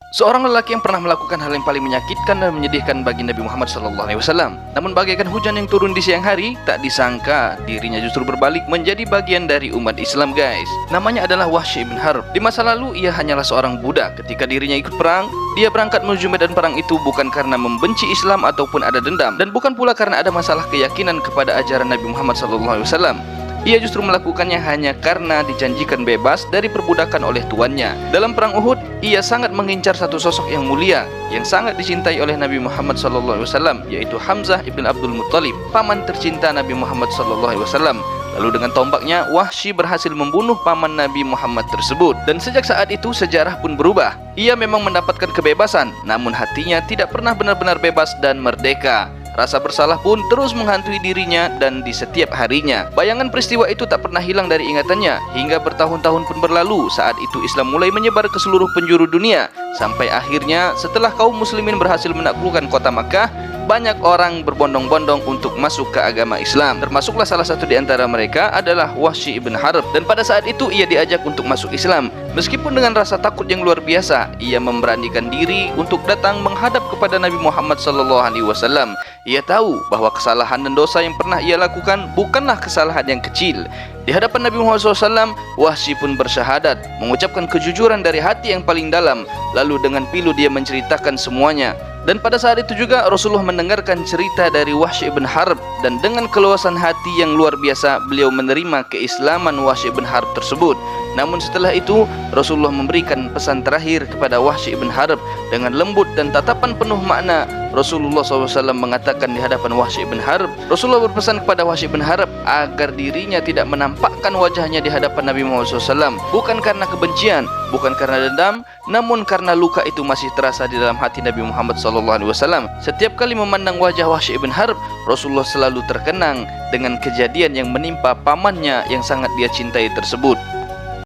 Seorang lelaki yang pernah melakukan hal yang paling menyakitkan dan menyedihkan bagi Nabi Muhammad SAW. Namun bagaikan hujan yang turun di siang hari, tak disangka dirinya justru berbalik menjadi bagian dari umat Islam, guys. Namanya adalah Wahsy bin Harb. Di masa lalu ia hanyalah seorang budak. Ketika dirinya ikut perang, dia berangkat menuju medan perang itu bukan karena membenci Islam ataupun ada dendam, dan bukan pula karena ada masalah keyakinan kepada ajaran Nabi Muhammad SAW. Ia justru melakukannya hanya karena dijanjikan bebas dari perbudakan oleh tuannya. Dalam perang Uhud, ia sangat mengincar satu sosok yang mulia, yang sangat dicintai oleh Nabi Muhammad SAW, yaitu Hamzah ibn Abdul Muttalib, paman tercinta Nabi Muhammad SAW. Lalu dengan tombaknya, Wahsy berhasil membunuh paman Nabi Muhammad tersebut. Dan sejak saat itu sejarah pun berubah. Ia memang mendapatkan kebebasan, namun hatinya tidak pernah benar-benar bebas dan merdeka. Rasa bersalah pun terus menghantui dirinya dan di setiap harinya. Bayangan peristiwa itu tak pernah hilang dari ingatannya hingga bertahun-tahun pun berlalu. Saat itu Islam mulai menyebar ke seluruh penjuru dunia, sampai akhirnya setelah kaum muslimin berhasil menaklukkan kota Makkah, banyak orang berbondong-bondong untuk masuk ke agama Islam. Termasuklah salah satu di antara mereka adalah Wahsy bin Harb. Dan pada saat itu ia diajak untuk masuk Islam. Meskipun dengan rasa takut yang luar biasa, ia memberanikan diri untuk datang menghadap kepada Nabi Muhammad SAW. Ia tahu bahwa kesalahan dan dosa yang pernah ia lakukan bukanlah kesalahan yang kecil. Di hadapan Nabi Muhammad SAW, Wahsy pun bersyahadat, mengucapkan kejujuran dari hati yang paling dalam. Lalu dengan pilu dia menceritakan semuanya. Dan pada saat itu juga Rasulullah mendengarkan cerita dari Wahsy bin Harb, dan dengan keluasan hati yang luar biasa beliau menerima keislaman Wahsy bin Harb tersebut. Namun setelah itu Rasulullah memberikan pesan terakhir kepada Wahsy bin Harb dengan lembut dan tatapan penuh makna. Rasulullah SAW mengatakan di hadapan Wahsy bin Harb, Rasulullah berpesan kepada Wahsy bin Harb agar dirinya tidak menampakkan wajahnya di hadapan Nabi Muhammad SAW, bukan karena kebencian, bukan karena dendam, namun karena luka itu masih terasa di dalam hati Nabi Muhammad SAW. Setiap kali memandang wajah Wahsy bin Harb, Rasulullah selalu terkenang dengan kejadian yang menimpa pamannya yang sangat dia cintai tersebut.